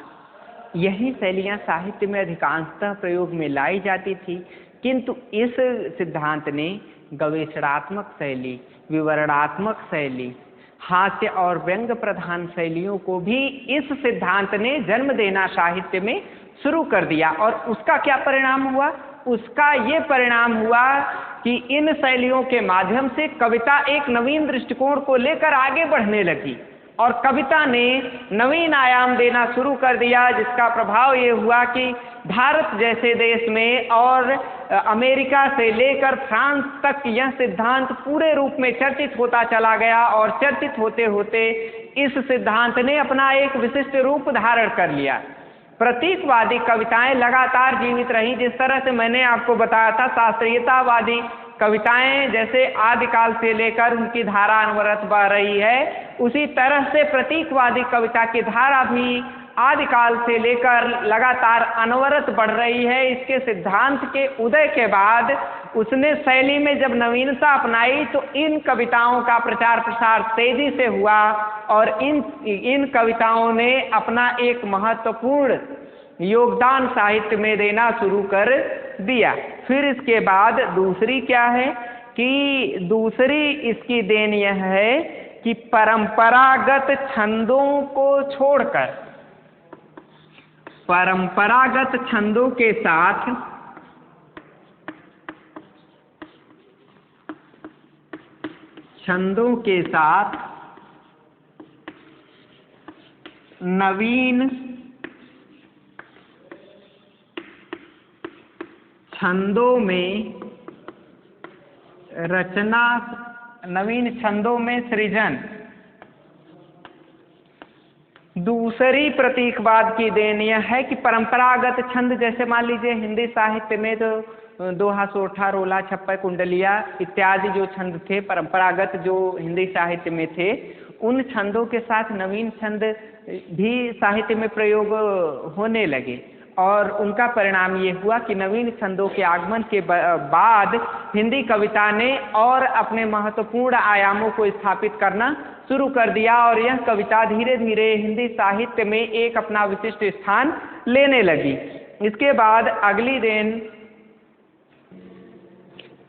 यही शैलियाँ साहित्य में अधिकांशतः प्रयोग में लाई जाती थी। किंतु इस सिद्धांत ने गवेषणात्मक शैली, विवरणात्मक शैली, हास्य और व्यंग प्रधान शैलियों को भी इस सिद्धांत ने जन्म देना साहित्य में शुरू कर दिया। और उसका क्या परिणाम हुआ? उसका ये परिणाम हुआ कि इन शैलियों के माध्यम से कविता एक नवीन दृष्टिकोण को लेकर आगे बढ़ने लगी और कविता ने नवीन आयाम देना शुरू कर दिया, जिसका प्रभाव ये हुआ कि भारत जैसे देश में और अमेरिका से लेकर फ्रांस तक यह सिद्धांत पूरे रूप में चर्चित होता चला गया और चर्चित होते होते इस सिद्धांत ने अपना एक विशिष्ट रूप धारण कर लिया। प्रतीकवादी कविताएं लगातार जीवित रही। जिस तरह से मैंने आपको बताया था, शास्त्रीयतावादी कविताएं जैसे आदिकाल से लेकर उनकी धारा अनवरत बह रही है, उसी तरह से प्रतीकवादी कविता की धारा भी आदिकाल से लेकर लगातार अनवरत बढ़ रही है। इसके सिद्धांत के उदय के बाद उसने शैली में जब नवीनता अपनाई तो इन कविताओं का प्रचार प्रसार तेजी से हुआ और इन कविताओं ने अपना एक महत्वपूर्ण योगदान साहित्य में देना शुरू कर दिया। फिर इसके बाद दूसरी क्या है कि दूसरी इसकी देन यह है कि परंपरागत छंदों को छोड़कर परंपरागत छंदों के साथ नवीन छंदों में रचना, नवीन छंदों में सृजन। दूसरी प्रतीकवाद की देन यह है कि परंपरागत छंद, जैसे मान लीजिए हिंदी साहित्य में तो दोहा, सोठा, रोला, छप्पर, कुंडलिया इत्यादि जो छंद थे परंपरागत जो हिंदी साहित्य में थे, उन छंदों के साथ नवीन छंद भी साहित्य में प्रयोग होने लगे और उनका परिणाम ये हुआ कि नवीन छंदों के आगमन के बाद हिंदी कविता ने और अपने महत्वपूर्ण आयामों को स्थापित करना शुरू कर दिया और यह कविता धीरे धीरे हिंदी साहित्य में एक अपना विशिष्ट स्थान लेने लगी। इसके बाद अगली देन,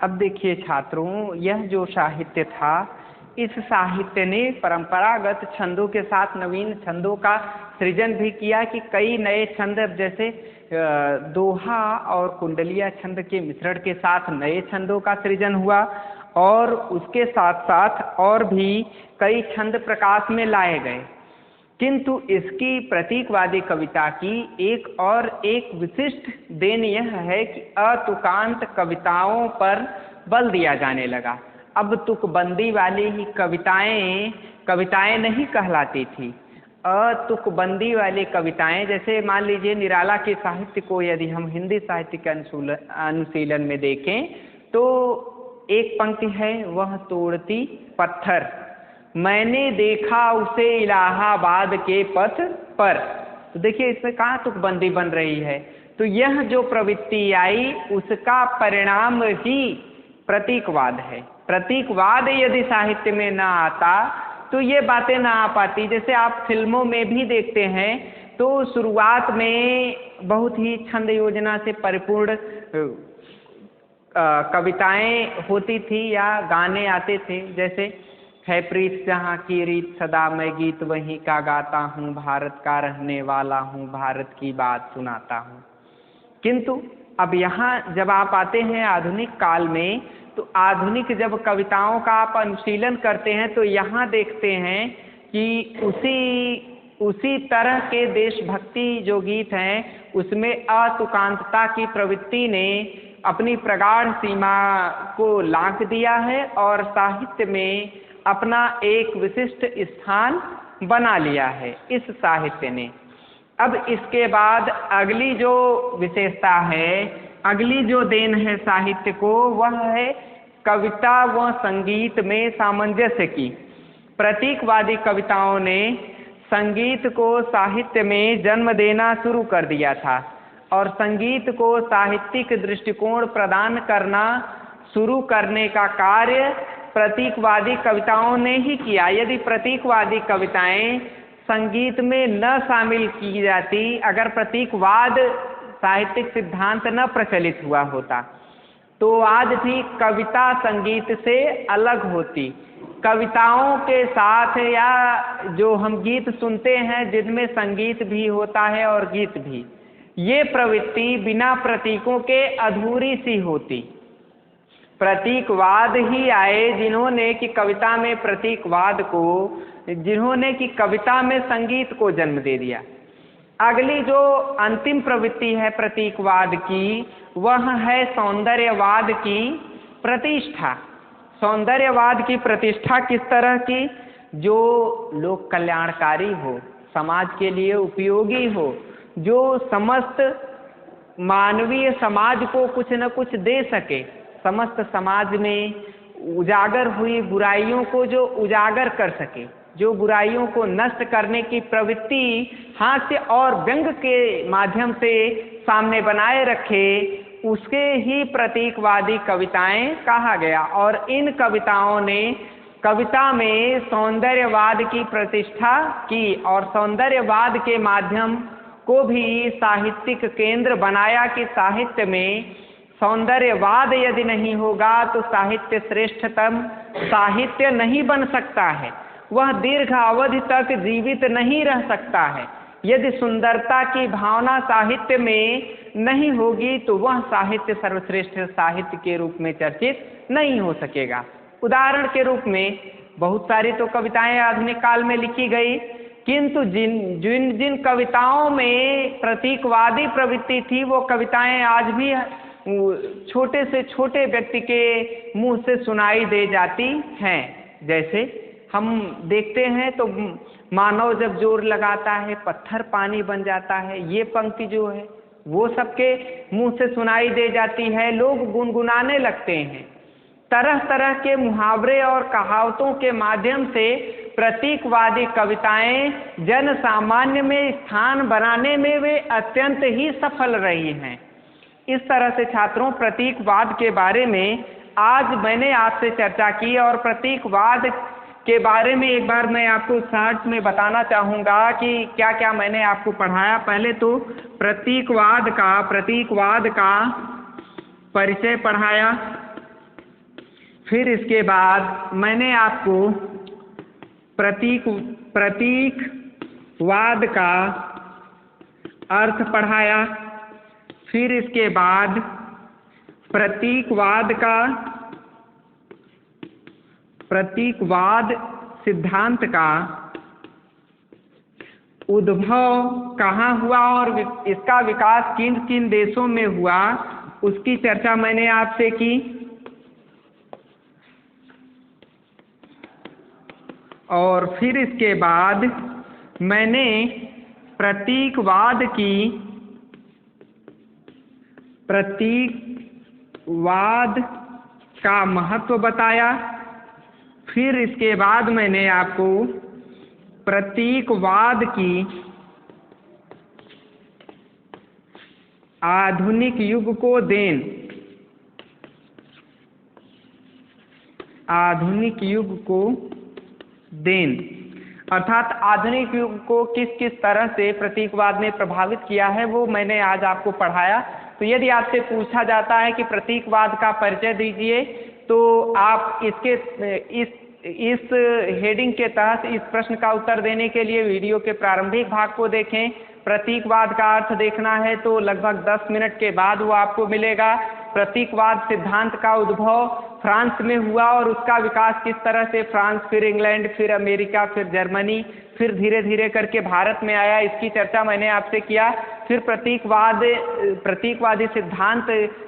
अब देखिए छात्रों, यह जो साहित्य था इस साहित्य ने परंपरागत छंदों के साथ नवीन छंदों का सृजन भी किया कि कई नए छंद, जैसे दोहा और कुंडलिया छंद के मिश्रण के साथ नए छंदों का सृजन हुआ और उसके साथ साथ और भी कई छंद प्रकाश में लाए गए। किंतु इसकी प्रतीकवादी कविता की एक विशिष्ट देन यह है कि अतुकांत कविताओं पर बल दिया जाने लगा। अब तुकबंदी वाली ही कविताएं नहीं कहलाती थी। तुकबंदी वाली कविताएं, जैसे मान लीजिए निराला के साहित्य को यदि हम हिंदी साहित्य के अनुशीलन में देखें तो एक पंक्ति है, वह तोड़ती पत्थर, मैंने देखा उसे इलाहाबाद के पथ पर। तो देखिए इसमें कहाँ तुकबंदी बन रही है। तो यह जो प्रवृत्ति आई उसका परिणाम ही प्रतीकवाद है। प्रतीकवाद यदि साहित्य में ना आता तो ये बातें ना आ पाती। जैसे आप फिल्मों में भी देखते हैं तो शुरुआत में बहुत ही छंद योजना से परिपूर्ण कविताएं होती थी या गाने आते थे, जैसे है प्रीत जहाँ की रीत सदा मैं गीत वहीं का गाता हूँ, भारत का रहने वाला हूँ, भारत की बात सुनाता हूँ। किंतु अब यहाँ जब आप आते हैं आधुनिक काल में, तो आधुनिक जब कविताओं का आप अनुशीलन करते हैं तो यहाँ देखते हैं कि उसी तरह के देशभक्ति जो गीत हैं उसमें अतुकांतता की प्रवृत्ति ने अपनी प्रगाढ़ सीमा को लांघ दिया है और साहित्य में अपना एक विशिष्ट स्थान बना लिया है इस साहित्य ने। अब इसके बाद अगली जो विशेषता है, अगली जो देन है साहित्य को, वह है कविता व संगीत में सामंजस्य की। प्रतीकवादी कविताओं ने संगीत को साहित्य में जन्म देना शुरू कर दिया था और संगीत को साहित्यिक दृष्टिकोण प्रदान करना शुरू करने का कार्य प्रतीकवादी कविताओं ने ही किया। यदि प्रतीकवादी कविताएं संगीत में न शामिल की जाती, अगर प्रतीकवाद साहित्यिक सिद्धांत न प्रचलित हुआ होता, तो आज भी कविता संगीत से अलग होती। कविताओं के साथ या जो हम गीत सुनते हैं जिनमें संगीत भी होता है और गीत भी, ये प्रवृत्ति बिना प्रतीकों के अधूरी सी होती। प्रतीकवाद ही आए जिन्होंने कि कविता में प्रतीकवाद को, जिन्होंने कि कविता में संगीत को जन्म दे दिया। अगली जो अंतिम प्रवृत्ति है प्रतीकवाद की, वह है सौंदर्यवाद की प्रतिष्ठा। सौंदर्यवाद की प्रतिष्ठा किस तरह की? जो लोक कल्याणकारी हो, समाज के लिए उपयोगी हो, जो समस्त मानवीय समाज को कुछ न कुछ दे सके, समस्त समाज में उजागर हुई बुराइयों को जो उजागर कर सके, जो बुराइयों को नष्ट करने की प्रवृत्ति हास्य और व्यंग के माध्यम से सामने बनाए रखे, उसके ही प्रतीकवादी कविताएं कहा गया। और इन कविताओं ने कविता में सौंदर्यवाद की प्रतिष्ठा की और सौंदर्यवाद के माध्यम को भी साहित्यिक केंद्र बनाया कि साहित्य में सौंदर्यवाद यदि नहीं होगा तो साहित्य श्रेष्ठतम साहित्य नहीं बन सकता है, वह दीर्घ अवधि तक जीवित नहीं रह सकता है। यदि सुंदरता की भावना साहित्य में नहीं होगी तो वह साहित्य सर्वश्रेष्ठ साहित्य के रूप में चर्चित नहीं हो सकेगा। उदाहरण के रूप में बहुत सारी तो कविताएं आधुनिक काल में लिखी गई, किंतु जिन कविताओं में प्रतीकवादी प्रवृत्ति थी वो कविताएं आज भी छोटे से छोटे व्यक्ति के मुंह से सुनाई दे जाती हैं। जैसे हम देखते हैं तो मानव जब जोर लगाता है पत्थर पानी बन जाता है, ये पंक्ति जो है वो सबके मुंह से सुनाई दे जाती है, लोग गुनगुनाने लगते हैं। तरह तरह के मुहावरे और कहावतों के माध्यम से प्रतीकवादी कविताएं जन सामान्य में स्थान बनाने में वे अत्यंत ही सफल रही हैं। इस तरह से छात्रों, प्रतीकवाद के बारे में आज मैंने आपसे चर्चा की और प्रतीकवाद के बारे में एक बार मैं आपको शॉर्ट में बताना चाहूँगा कि क्या क्या मैंने आपको पढ़ाया। पहले तो प्रतीकवाद का परिचय पढ़ाया, फिर इसके बाद मैंने आपको प्रतीकवाद का अर्थ पढ़ाया, फिर इसके बाद प्रतीकवाद सिद्धांत का उद्भव कहाँ हुआ और इसका विकास किन किन देशों में हुआ, उसकी चर्चा मैंने आपसे की। और फिर इसके बाद मैंने प्रतीकवाद का महत्व बताया। फिर इसके बाद मैंने आपको प्रतीकवाद की आधुनिक युग को देन अर्थात आधुनिक युग को किस किस तरह से प्रतीकवाद ने प्रभावित किया है वो मैंने आज आपको पढ़ाया। तो यदि आपसे पूछा जाता है कि प्रतीकवाद का परिचय दीजिए, तो आप इस हेडिंग के तहत इस प्रश्न का उत्तर देने के लिए वीडियो के प्रारंभिक भाग को देखें। प्रतीकवाद का अर्थ देखना है तो लगभग 10 मिनट के बाद वो आपको मिलेगा। प्रतीकवाद सिद्धांत का उद्भव फ्रांस में हुआ और उसका विकास किस तरह से फ्रांस, फिर इंग्लैंड, फिर अमेरिका, फिर जर्मनी, फिर धीरे धीरे करके भारत में आया, इसकी चर्चा मैंने आपसे किया। फिर प्रतीकवादी सिद्धांत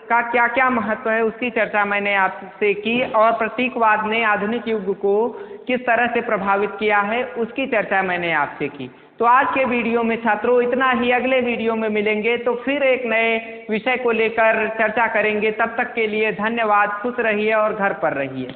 का क्या क्या महत्व है उसकी चर्चा मैंने आपसे की, और प्रतीकवाद ने आधुनिक युग को किस तरह से प्रभावित किया है उसकी चर्चा मैंने आपसे की। तो आज के वीडियो में छात्रों इतना ही। अगले वीडियो में मिलेंगे तो फिर एक नए विषय को लेकर चर्चा करेंगे। तब तक के लिए धन्यवाद। खुश रहिए और घर पर रहिए।